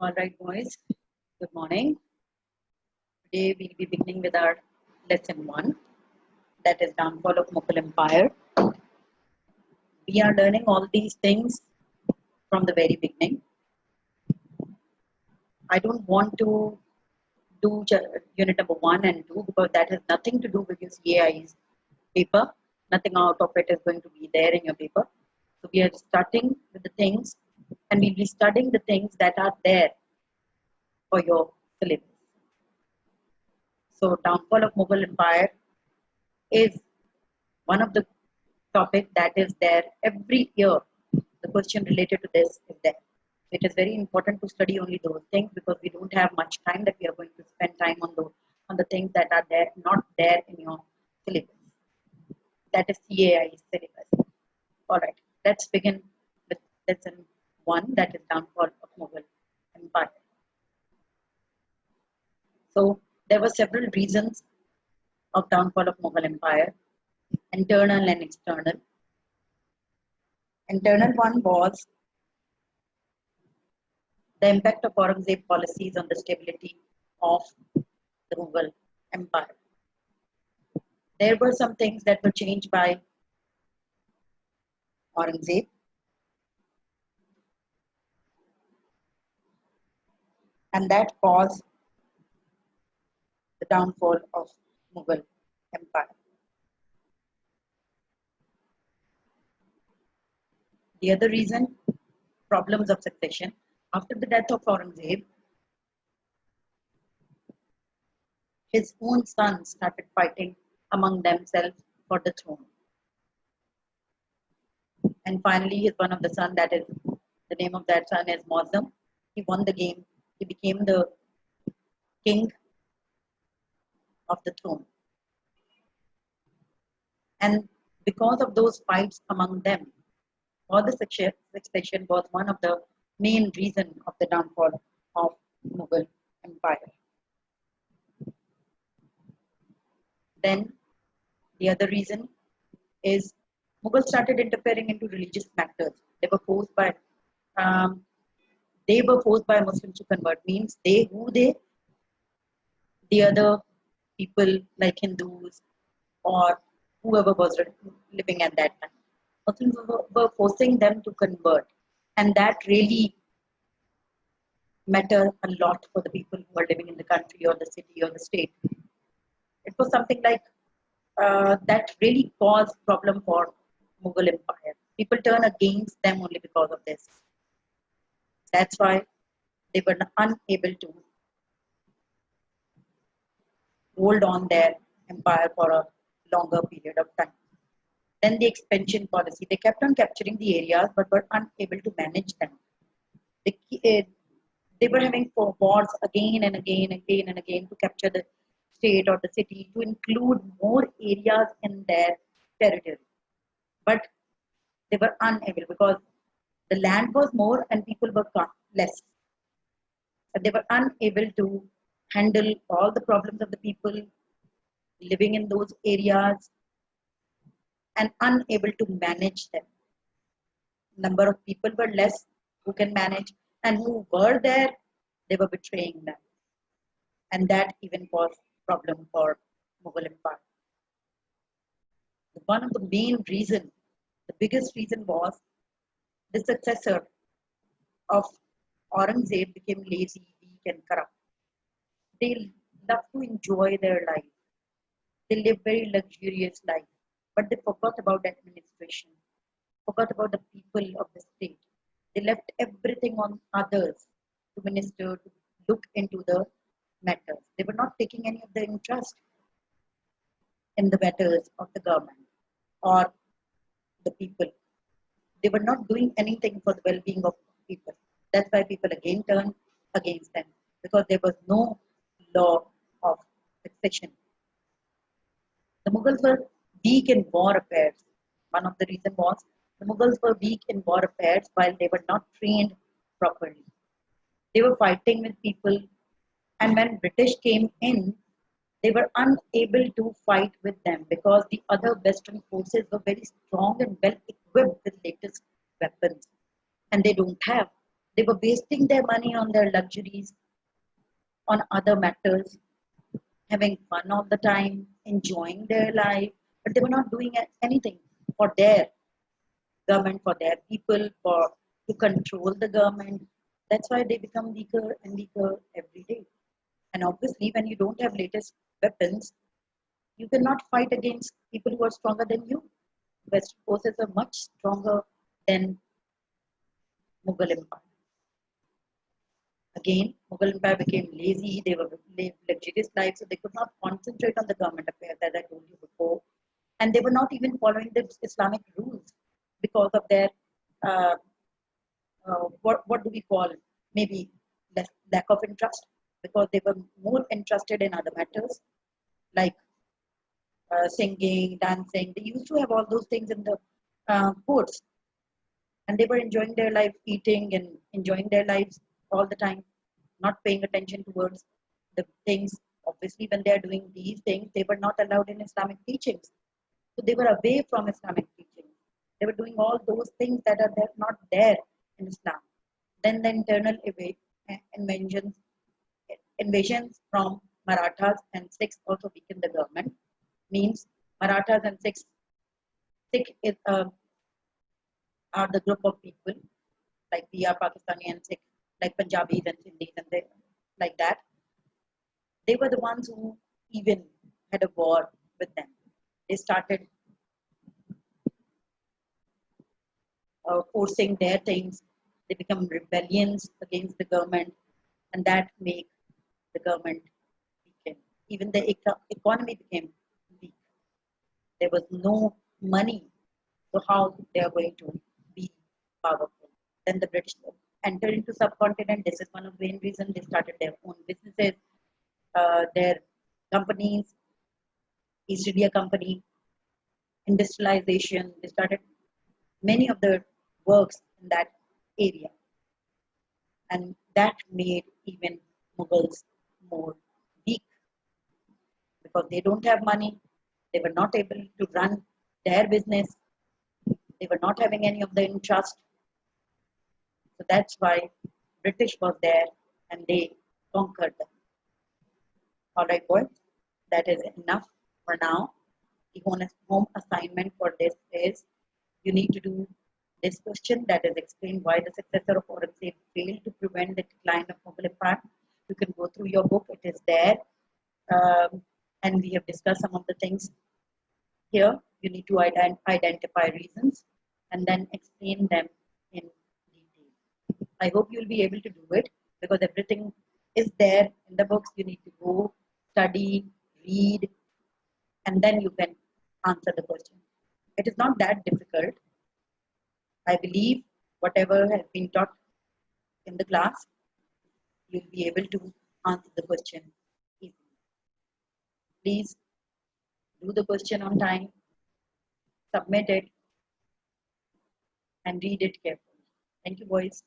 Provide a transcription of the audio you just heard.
All right, boys. Good morning. Today we'll be beginning with our lesson one, that is Downfall of Mughal Empire. We are learning all these things from the very beginning. I don't want to do unit number one and two because that has nothing to do with your CAI's paper. Nothing out of it is going to be there in your paper. So we are starting with the things, and we'll be studying the things that are there for your syllabus. So Downfall of Mughal Empire is one of the topic that is there every year. The question related to this is there. It is very important to study only those things because we don't have much time that we are going to spend time on the things that are there not there in your syllabus. That is CAI syllabus. All right, let's begin with lesson one, that is Downfall of Mughal Empire. So there were several reasons of downfall of Mughal Empire, internal and external. Internal one was the impact of Aurangzeb policies on the stability of the Mughal Empire. There were some things that were changed by Aurangzeb, and that caused the downfall of Mughal Empire. The other reason, problems of succession. After the death of Aurangzeb, his own sons started fighting among themselves for the throne. And finally, his one of the son, that is, the name of that son is Muslim. He won the game. He became the king of the throne. And because of those fights among them, all the succession was one of the main reason of the downfall of Mughal Empire. Then the other reason is Mughals started interfering into religious matters. They were forced by Muslims to convert. Means the other people like Hindus or whoever was living at that time. Muslims were forcing them to convert, and that really mattered a lot for the people who are living in the country or the city or the state. It was something like that really caused problem for Mughal Empire. People turn against them only because of this. That's why they were unable to hold on their empire for a longer period of time. Then the expansion policy. They kept on capturing the areas but were unable to manage them. They were having wars again and again to capture the state or the city to include more areas in their territory. But they were unable because the land was more and people were less. But they were unable to handle all the problems of the people living in those areas and unable to manage them. Number of people were less who can manage, and who were there, they were betraying them. And that even caused problem for Mughal Empire. One of the main reason, the biggest reason was the successor of Aurangzeb became lazy, weak and corrupt. They love to enjoy their life. They live very luxurious life, but they forgot about administration, forgot about the people of the state. They left everything on others to minister, to look into the matters. They were not taking any of the interest in the matters of the government or the people. They were not doing anything for the well-being of people. That's why people again turned against them, because there was no law of succession. The Mughals were weak in war affairs. One of the reasons was the Mughals were weak in war affairs while they were not trained properly. They were fighting with people, and when British came in, they were unable to fight with them because the other Western forces were very strong and well equipped with latest weapons, and they don't have. They were wasting their money on their luxuries, on other matters, having fun all the time, enjoying their life, but they were not doing anything for their government, for their people, for to control the government. That's why they become weaker and weaker every day. And obviously, when you don't have latest weapons, you cannot fight against people who are stronger than you. West forces are much stronger than Mughal Empire. Again, Mughal Empire became lazy. They were lived luxurious lives, so they could not concentrate on the government affairs, as I told you before. And they were not even following the Islamic rules because of their uh, what do we call it? Maybe lack of interest, because they were more interested in other matters like singing, dancing. They used to have all those things in the courts, and they were enjoying their life, eating and enjoying their lives all the time, not paying attention towards the things. Obviously, when they are doing these things, they were not allowed in Islamic teachings. So they were away from Islamic teachings. They were doing all those things that are there, not there in Islam. Then the internal invasions from Marathas and Sikhs also weakened the government. Means Marathas and Sikh are the group of people like we are Pakistani and Sikh, like Punjabis and Sindhis and they, like that. They were the ones who even had a war with them. They started forcing their things. They become rebellions against the government, and that make the government weaken. Even the economy became weak. There was no money, so how they are going to be powerful? Then the British entered into subcontinent. This is one of the main reasons they started their own businesses, their companies, East India Company, industrialization. They started many of the works in that area, and that made even Mughals more weak because they don't have money. They were not able to run their business. They were not having any of the interest. So that's why British was there and they conquered them. All right, boys, that is enough for now. The home assignment for this is you need to do this question that is explain why the successor of Aurangzeb failed to prevent the decline of Mughal Empire. You can go through your book, it is there. And we have discussed some of the things here. You need to identify reasons and then explain them in detail. I hope you'll be able to do it because everything is there in the books. You need to go, study, read, and then you can answer the question. It is not that difficult. I believe whatever has been taught in the class, you'll be able to answer the question easily. Please do the question on time, submit it, and read it carefully. Thank you, boys.